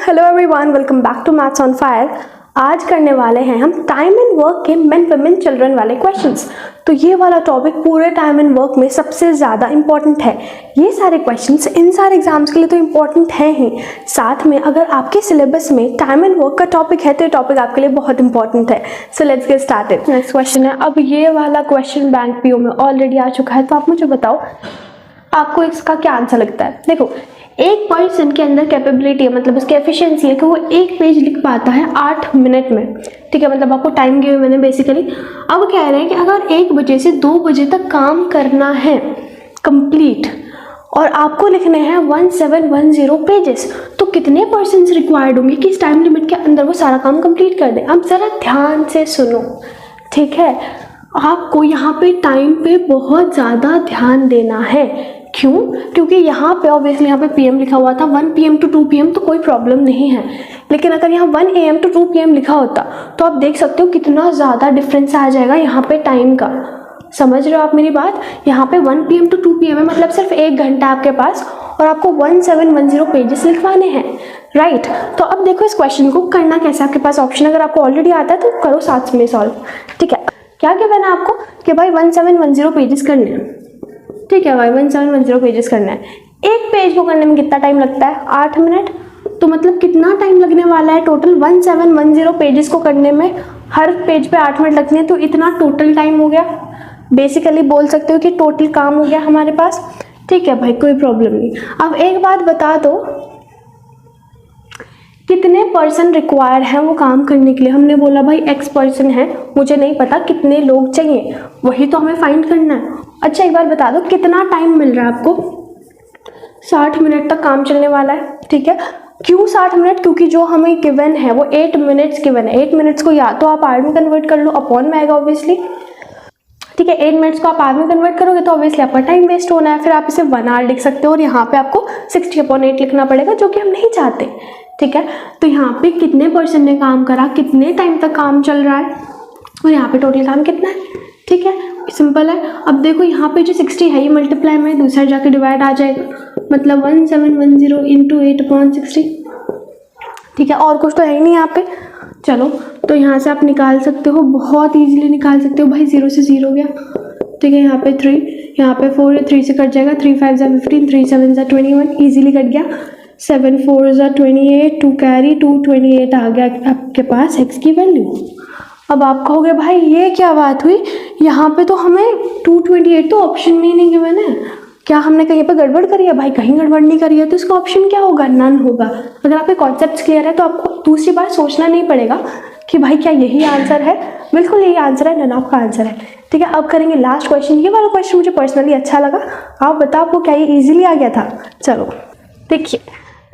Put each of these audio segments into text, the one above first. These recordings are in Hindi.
Hello everyone, welcome back to Maths on Fire. आज करने वाले हैं हम टाइम एंड वर्क के मेन वुमेन चिल्ड्रन वाले क्वेश्चंस। तो ये वाला टॉपिक पूरे टाइम एंड वर्क में सबसे ज़्यादा इंपॉर्टेंट है। ये सारे क्वेश्चंस इन सारे एग्जाम्स के लिए तो इंपॉर्टेंट हैं ही, साथ में अगर आपके सिलेबस में टाइम एंड वर्क का टॉपिक है तो ये टॉपिक आपके लिए बहुत इंपॉर्टेंट है। So let's get started. Next question है, अब ये वाला क्वेश्चन बैंक पीओ में ऑलरेडी आ चुका है, तो आप मुझे बताओ आपको इसका क्या आंसर लगता है। देखो, एक पर्सन के अंदर कैपेबिलिटी है, मतलब उसकी एफिशिएंसी है कि वो एक पेज लिख पाता है 8 मिनट में। ठीक है, मतलब आपको टाइम गिव मैंने बेसिकली। अब कह रहे हैं कि अगर 1 बजे से 2 बजे तक काम करना है कंप्लीट और आपको लिखने हैं 1710 पेजेस, तो कितने पर्सन्स रिक्वायर्ड होंगे कि इस टाइम लिमिट के अंदर वो सारा काम कंप्लीट कर दें। अब ज़रा ध्यान से सुनो, ठीक है। आपको यहाँ पे टाइम पे बहुत ज़्यादा ध्यान देना है। क्यों? क्योंकि यहाँ पे ऑब्वियसली यहाँ पे PM लिखा हुआ था, 1 PM to 2 PM तो कोई प्रॉब्लम नहीं है, लेकिन अगर यहाँ 1 AM to 2 PM लिखा होता तो आप देख सकते हो कितना ज़्यादा डिफरेंस आ जाएगा यहाँ पे टाइम का। समझ रहे हो आप मेरी बात? यहाँ पे 1 PM to 2 PM है, मतलब सिर्फ 1 घंटा आपके पास और आपको 1710 पेजेस लिखवाने हैं, राइट। तो अब देखो इस क्वेश्चन को करना कैसे। आपके पास ऑप्शन अगर आपको ऑलरेडी आता है तो करो साथ में सॉल्व। ठीक है, क्या गिवन है आपको कि भाई 1710 पेजेस करने हैं। ठीक है भाई, 1710 पेजेस करना है। एक पेज को करने में कितना टाइम लगता है? 8 मिनट। तो मतलब कितना टाइम लगने वाला है टोटल 1710 पेजेस को करने में? हर पेज पे 8 मिनट लगने हैं, तो इतना टोटल टाइम हो गया। बेसिकली बोल सकते हो कि टोटल काम हो गया हमारे पास। ठीक है भाई, कोई प्रॉब्लम नहीं। अब एक बात बता दो, कितने पर्सन रिक्वायर हैं वो काम करने के लिए। हमने बोला भाई X पर्सन है, मुझे नहीं पता कितने लोग चाहिए, वही तो हमें फाइंड करना है। अच्छा एक बार बता दो कितना टाइम मिल रहा है आपको? 60 मिनट तक काम चलने वाला है। ठीक है, क्यों 60 मिनट? क्योंकि जो हमें गिवन है वो 8 मिनट्स गिवन है। 8 मिनट्स को या तो आप आवर में कन्वर्ट कर लो, अपॉन में आएगा ऑब्वियसली। ठीक है, 8 मिनट्स को आप आवर में कन्वर्ट करोगे तो ऑब्वियसली आपका टाइम वेस्ट होना है। फिर आप इसे 1 आवर लिख सकते हो और यहाँ पे आपको 60/8 लिखना पड़ेगा, जो कि हम नहीं चाहते। ठीक है, तो यहाँ पे कितने पर्सन ने काम करा, कितने टाइम तक काम चल रहा है और यहाँ पे टोटल काम कितना है। ठीक है, सिंपल है। अब देखो यहाँ पे जो 60 है ये मल्टीप्लाई में दूसरा जाके डिवाइड आ जाएगा, मतलब 1710 इंटू 8/60। ठीक है, और कुछ तो है ही नहीं यहाँ पे। चलो, तो यहाँ से आप निकाल सकते हो, बहुत ईजिली निकाल सकते हो भाई। 0 से 0 गया। ठीक है, यहाँ पे 3, यहाँ पे 4, 3 से कट जाएगा। 3 5 = 15, 3 7 = 21, ईजिली कट गया। 7 4 = 28, 2 कैरी 2, 28 आ गया आपके पास x की वैल्यू। अब आप कहोगे भाई ये क्या बात हुई, यहाँ पे तो हमें 228 तो ऑप्शन में ही नहीं गिवन है, क्या हमने कहीं पे गड़बड़ करी है? भाई कहीं गड़बड़ नहीं करी है, तो इसका ऑप्शन क्या होगा? नन होगा। अगर आपके कॉन्सेप्ट क्लियर है तो आपको दूसरी बार सोचना नहीं पड़ेगा कि भाई क्या यही आंसर है। बिल्कुल यही आंसर है, नन आपका आंसर है। ठीक है, अब करेंगे लास्ट क्वेश्चन। ये वाला क्वेश्चन मुझे पर्सनली अच्छा लगा। आप बताओ आपको क्या ये ईजिली आ गया था? चलो देखिए,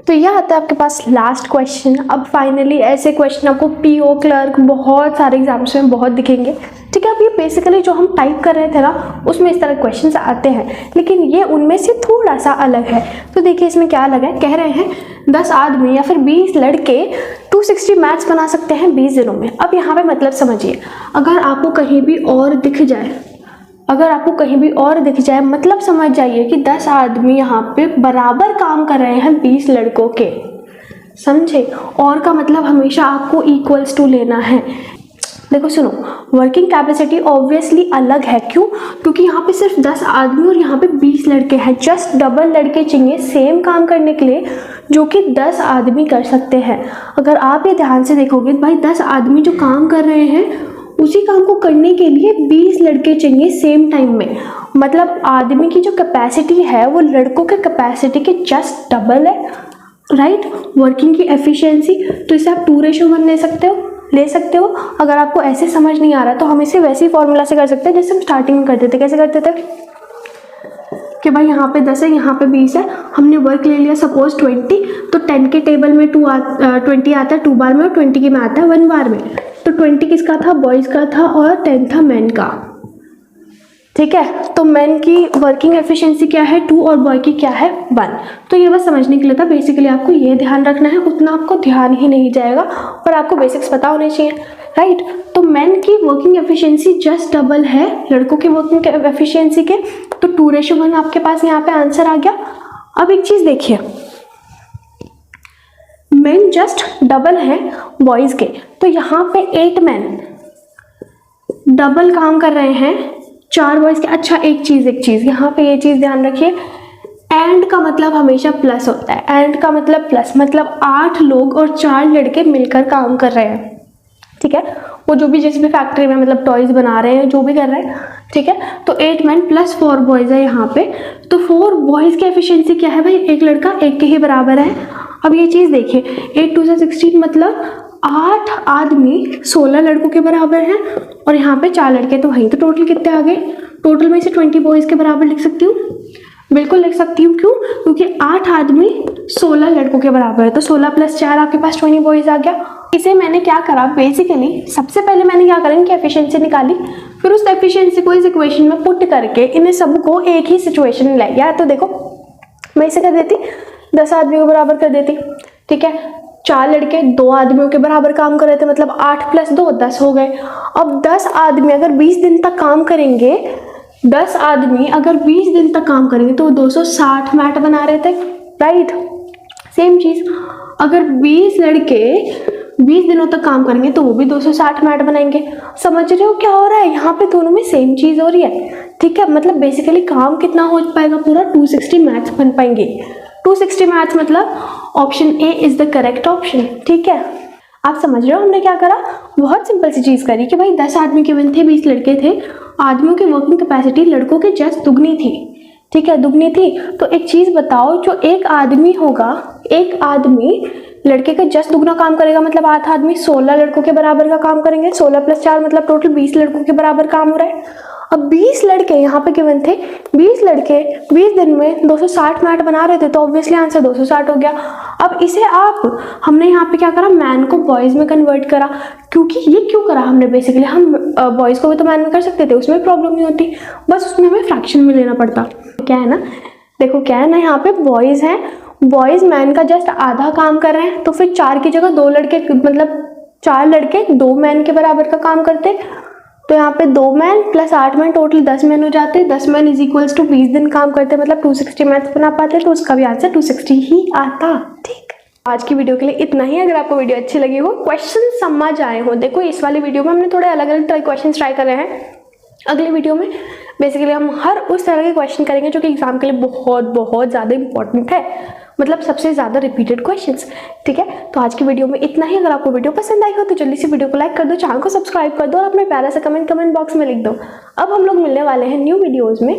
तो यह आता है आपके पास लास्ट क्वेश्चन। अब फाइनली ऐसे क्वेश्चन आपको PO क्लर्क बहुत सारे एग्जाम्स में बहुत दिखेंगे। ठीक है, अब ये बेसिकली जो हम टाइप कर रहे थे ना उसमें इस तरह क्वेश्चंस आते हैं, लेकिन ये उनमें से थोड़ा सा अलग है। तो देखिए इसमें क्या अलग है। कह रहे हैं 10 आदमी या फिर 20 लड़के 260 मैथ्स बना सकते हैं 20 दिनों में। अब यहाँ पे मतलब समझिए, अगर आपको कहीं भी और दिख जाए, मतलब समझ जाइए कि 10 आदमी यहाँ पे बराबर काम कर रहे हैं 20 लड़कों के। समझे? और का मतलब हमेशा आपको इक्वल्स टू लेना है। देखो सुनो, वर्किंग कैपेसिटी ऑब्वियसली अलग है। क्यों? क्योंकि यहाँ पे सिर्फ 10 आदमी और यहाँ पे 20 लड़के हैं। जस्ट डबल लड़के चाहिए सेम काम करने के लिए, जो कि 10 आदमी कर सकते हैं। अगर आप ये ध्यान से देखोगे भाई 10 आदमी जो काम कर रहे हैं उसी काम को करने के लिए 20 लड़के चाहिए सेम टाइम में। मतलब आदमी की जो कैपेसिटी है वो लड़कों के कैपेसिटी के जस्ट डबल है, राइट। वर्किंग की एफिशिएंसी, तो इसे आप 2:1 ले सकते हो। अगर आपको ऐसे समझ नहीं आ रहा तो हम इसे वैसे ही फॉर्मूला से कर सकते हैं जैसे हम स्टार्टिंग में करते थे। कैसे करते थे कि भाई यहाँ पे 10 है, यहाँ पे 20 है, हमने वर्क ले लिया सपोज 20, तो 10 के टेबल में 20 आता है 2 बार में और 20 के में आता है 1 बार में। तो 20 किसका था? बॉयज़ का था और 10 था मैन का। ठीक है, तो मैन की वर्किंग एफिशिएंसी क्या है? 2 और बॉय की क्या है? 1। तो ये बस समझने के लिए था। बेसिकली आपको ये ध्यान रखना है, उतना आपको ध्यान ही नहीं जाएगा पर आपको बेसिक्स पता होने चाहिए, राइट। तो मैन की वर्किंग एफिशिएंसी जस्ट डबल है लड़कों की वर्किंग एफिशिएंसी के, तो 2:1 आपके पास यहाँ पे आंसर आ गया। अब एक चीज़ देखिए, मेन जस्ट डबल हैं बॉयज़ के, तो यहाँ पे 8 मैन डबल काम कर रहे हैं 4 बॉयज़ के। अच्छा एक चीज़ यहाँ पे ये चीज़ ध्यान रखिए, एंड का मतलब हमेशा प्लस होता है। एंड का मतलब प्लस, मतलब 8 लोग और 4 लड़के मिलकर काम कर रहे हैं, ठीक है। वो जो भी जिस भी फैक्ट्री में मतलब टॉयज़ बना रहे हैं, जो भी कर रहे हैं, ठीक है। तो 8 मैन प्लस 4 बॉयज़ है यहाँ पे। तो 4 बॉयज़ की एफिशिएंसी क्या है भाई, एक लड़का एक के ही बराबर है। अब ये चीज़ देखिए, 8 2 16 मतलब 8 आदमी 16 लड़कों के बराबर हैं, और यहाँ पे 4 लड़के, तो वहीं तो टोटल कितने आ गए, टोटल में से 20 बॉयज़ के बराबर लिख सकती हूँ, बिल्कुल लिख सकती हूँ। क्यों, क्योंकि 8 आदमी 16 लड़कों के बराबर है, तो 16 + 4 आपके पास 20 बॉयज़ आ गया। इसे मैंने क्या करा, बेसिकली सबसे पहले मैंने क्या करा, इनकी एफिशिएंसी निकाली, फिर उस एफिशिएंसी को इस इक्वेशन में पुट करके इन्हें सबको एक ही सिचुएशन में ले गया। तो देखो मैं इसे कर देती 10 आदमियों के बराबर कर देती, ठीक है। 4 लड़के 2 आदमियों के बराबर काम कर रहे थे, मतलब 8 + 2 10 हो गए। अब 10 आदमी अगर 20 दिन तक काम करेंगे, 10 आदमी अगर 20 दिन तक काम करेंगे तो 260 मैट बना रहे थे, राइट। सेम चीज़ अगर 20 लड़के 20 दिनों तक काम करेंगे तो वो भी 260 मैट बनाएंगे। समझ रहे हो क्या हो रहा है, यहाँ पे दोनों में सेम चीज़ हो रही है, ठीक है। मतलब बेसिकली काम कितना हो पाएगा, पूरा 260 मैथ्स बन पाएंगे। 260 मैथ्स मतलब option A is the correct option, ठीक है। आप समझ रहे हो हमने क्या करा, बहुत सिंपल सी चीज़ करी कि भाई 10 आदमी गिवन थे, 20 लड़के थे, आदमियों की वर्किंग कैपेसिटी लड़कों के जस्ट दुगनी थी, ठीक है, दुगनी थी। तो एक चीज़ बताओ, जो एक आदमी होगा, एक आदमी लड़के का जस्ट दुगना काम करेगा, मतलब 8 आदमी 16 लड़कों के बराबर का काम करेंगे, 16 + 4 मतलब टोटल 20 लड़कों के बराबर काम हो रहा है। अब 20 लड़के यहाँ पे गिवन थे, 20 लड़के 20 दिन में 260 मैट बना रहे थे, तो ऑब्वियसली आंसर 260 हो गया। अब इसे हमने यहाँ पे क्या करा, मैन को बॉयज़ में कन्वर्ट करा। क्योंकि ये क्यों करा हमने, बेसिकली हम बॉयज़ को भी तो मैन में कर सकते थे, उसमें प्रॉब्लम नहीं होती, बस उसमें हमें फ्रैक्शन में लेना पड़ता। क्या है ना, देखो क्या है ना, यहाँ पे बॉयज़ हैं, बॉयज़ मैन का जस्ट आधा काम कर रहे हैं, तो फिर 4 की जगह 2 लड़के, मतलब 4 लड़के 2 मैन के बराबर का काम करते, तो यहाँ पे 2 मैन + 8 मैन टोटल 10 मैन हो जाते। 10 मैन = 20 दिन काम करते, मतलब 260 मैथ्स बना पाते, तो उसका भी आंसर 260 ही आता, ठीक। आज की वीडियो के लिए इतना ही। अगर आपको वीडियो अच्छी लगी हो, क्वेश्चन समझ आए हो, देखो इस वाली वीडियो में हमने थोड़े अलग अलग क्वेश्चन ट्राई कर रहे हैं। अगली वीडियो में बेसिकली हम हर उस तरह के क्वेश्चन करेंगे जो कि एग्जाम के लिए बहुत बहुत ज़्यादा इंपॉर्टेंट है, मतलब सबसे ज़्यादा रिपीटेड क्वेश्चंस, ठीक है। तो आज की वीडियो में इतना ही। अगर आपको वीडियो पसंद आई हो तो जल्दी से वीडियो को लाइक कर दो, चैनल को सब्सक्राइब कर दो, और अपने प्यारा सा कमेंट बॉक्स में लिख दो। अब हम लोग मिलने वाले हैं न्यू वीडियोज़ में